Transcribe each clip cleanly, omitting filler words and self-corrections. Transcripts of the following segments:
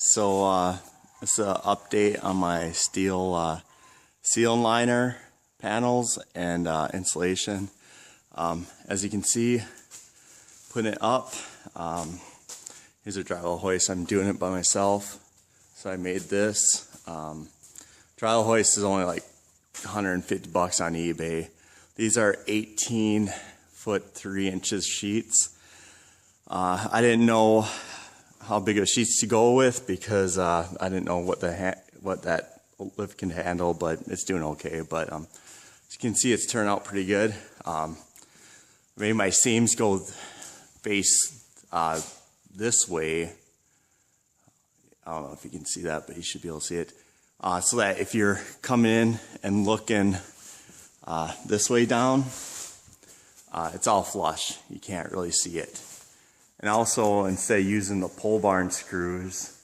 So this is an update on my steel ceiling liner panels and insulation. As you can see, putting it up. Here's a drywall hoist. I'm doing it by myself, so I made this. Drywall hoist is only like 150 bucks on eBay. These are 18 foot 3 inches sheets. I didn't know how big of sheets to go with because I didn't know what that lift can handle, but it's doing okay. But as you can see, it's turned out pretty good. Made my seams go face this way. I don't know if you can see that, but you should be able to see it. So that if you're coming in and looking this way down, it's all flush. You can't really see it. And also, instead of using the pole barn screws,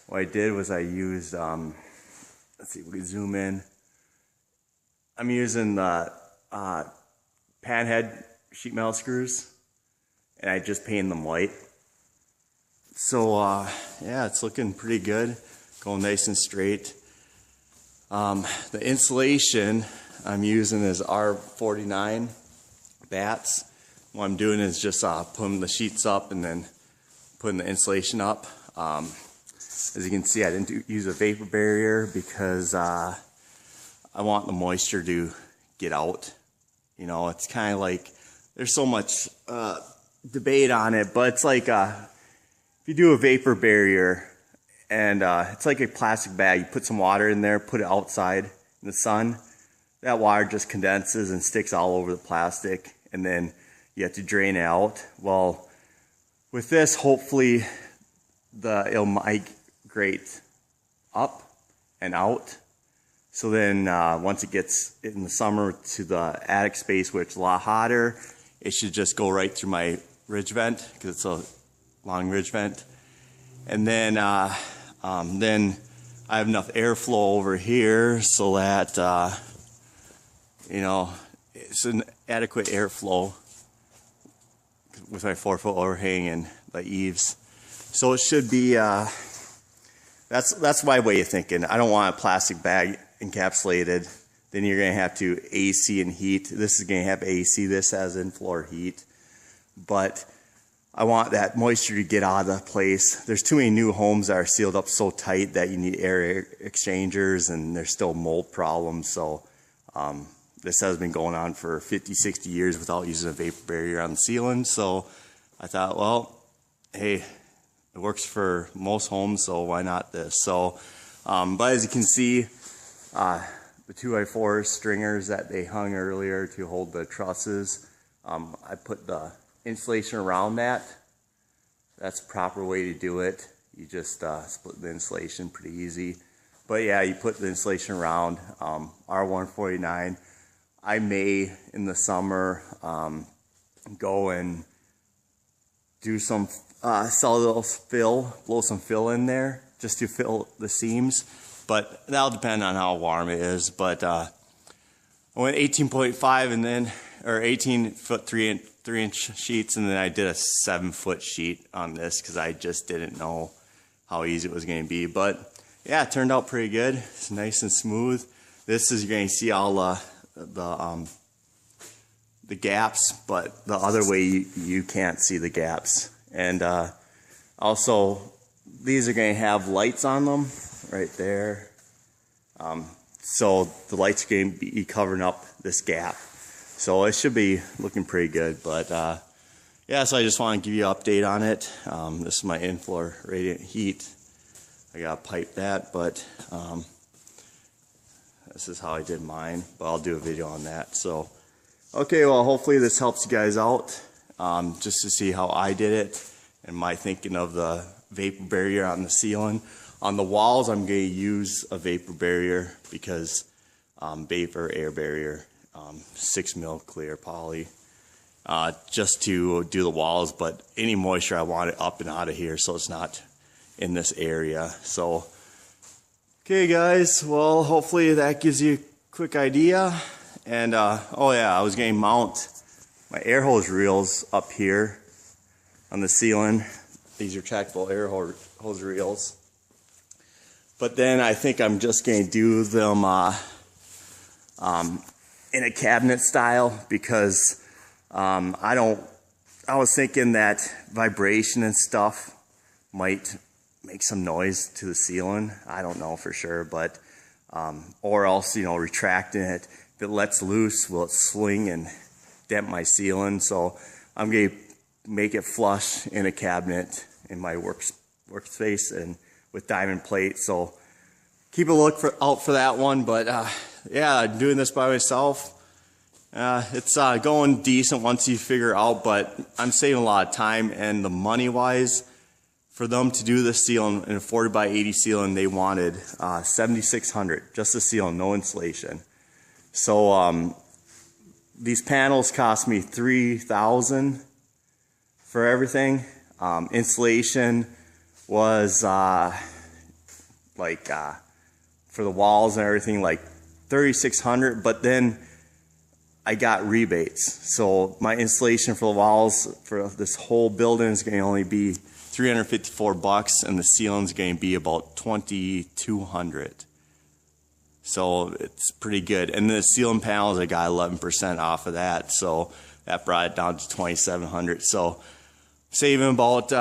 what I did was I used, let's see, we can zoom in. I'm using the panhead sheet metal screws, and I just painted them white. So yeah, it's looking pretty good, going nice and straight. The insulation I'm using is R49 bats. What I'm doing is just putting the sheets up and then putting the insulation up. As you can see, I didn't use a vapor barrier because I want the moisture to get out. You know, it's kind of like, there's so much debate on it, but it's like if you do a vapor barrier and it's like a plastic bag, you put some water in there, put it outside in the sun, that water just condenses and sticks all over the plastic, and then you have to drain it out. Well, with this, hopefully it'll migrate up and out. So then once it gets in the summer to the attic space, where it's a lot hotter, it should just go right through my ridge vent, because it's a long ridge vent. And then I have enough airflow over here so that you know, it's an adequate airflow with my 4-foot overhang and the eaves. So it should be, that's my way of thinking. I don't want a plastic bag encapsulated. Then you're gonna have to AC and heat. This is gonna have AC, this has in-floor heat. But I want that moisture to get out of the place. There's too many new homes that are sealed up so tight that you need air exchangers, and there's still mold problems. So this has been going on for 50, 60 years without using a vapor barrier on the ceiling. So I thought, well, hey, it works for most homes, so why not this? So, but as you can see, the 2x4 stringers that they hung earlier to hold the trusses, I put the insulation around that. That's the proper way to do it. You just split the insulation pretty easy. But yeah, you put the insulation around, R149. I may, in the summer, go and do some cellulose fill, blow some fill in there just to fill the seams. But that'll depend on how warm it is. But I went 18.5 and then, or 18 foot 3 inch sheets, and then I did a 7-foot sheet on this because I just didn't know how easy it was going to be. But yeah, it turned out pretty good. It's nice and smooth. This is, you're going to see all the gaps, but the other way you can't see the gaps. And also, these are going to have lights on them right there. So the lights are going to be covering up this gap. So it should be looking pretty good. But yeah, so I just want to give you an update on it. This is my in-floor radiant heat. I got to pipe that, but this is how I did mine. But I'll do a video on that. So, okay, well, hopefully this helps you guys out, just to see how I did it and my thinking of the vapor barrier on the ceiling. On the walls, I'm going to use a vapor barrier because vapor air barrier, 6 mil clear poly, just to do the walls. But any moisture, I want it up and out of here so it's not in this area. So, okay, guys, well, hopefully that gives you a quick idea. And oh yeah, I was going to mount my air hose reels up here on the ceiling. These retractable air hose reels. But then I think I'm just going to do them in a cabinet style, because I was thinking that vibration and stuff might make some noise to the ceiling. I don't know for sure, but or else, you know, retracting it, if it lets loose, will it swing and dent my ceiling? So I'm going to make it flush in a cabinet in my workspace and with diamond plate. So keep a look out for that one. But yeah, doing this by myself, it's going decent once you figure out, but I'm saving a lot of time. And the money wise, for them to do the ceiling, an 40 by 80 ceiling, they wanted $7,600 just the ceiling, no insulation. So these panels cost me $3,000 for everything. Insulation was for the walls and everything, like $3,600, but then I got rebates. So my installation for the walls for this whole building is going to only be $354, and the ceiling's going to be about $2,200. So it's pretty good. And the ceiling panels, I got 11% off of that, so that brought it down to $2,700. So saving about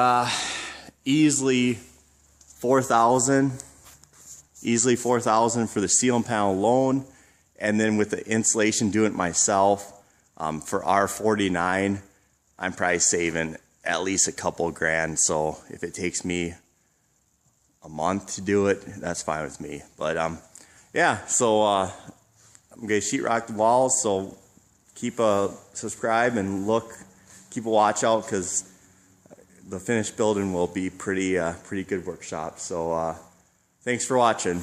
easily $4,000 for the ceiling panel alone. And then with the insulation, doing it myself, for R49, I'm probably saving at least a couple grand. So if it takes me a month to do it, that's fine with me. But yeah, so I'm gonna sheetrock the walls. So keep a subscribe and keep a watch out, because the finished building will be pretty good workshop. So thanks for watching.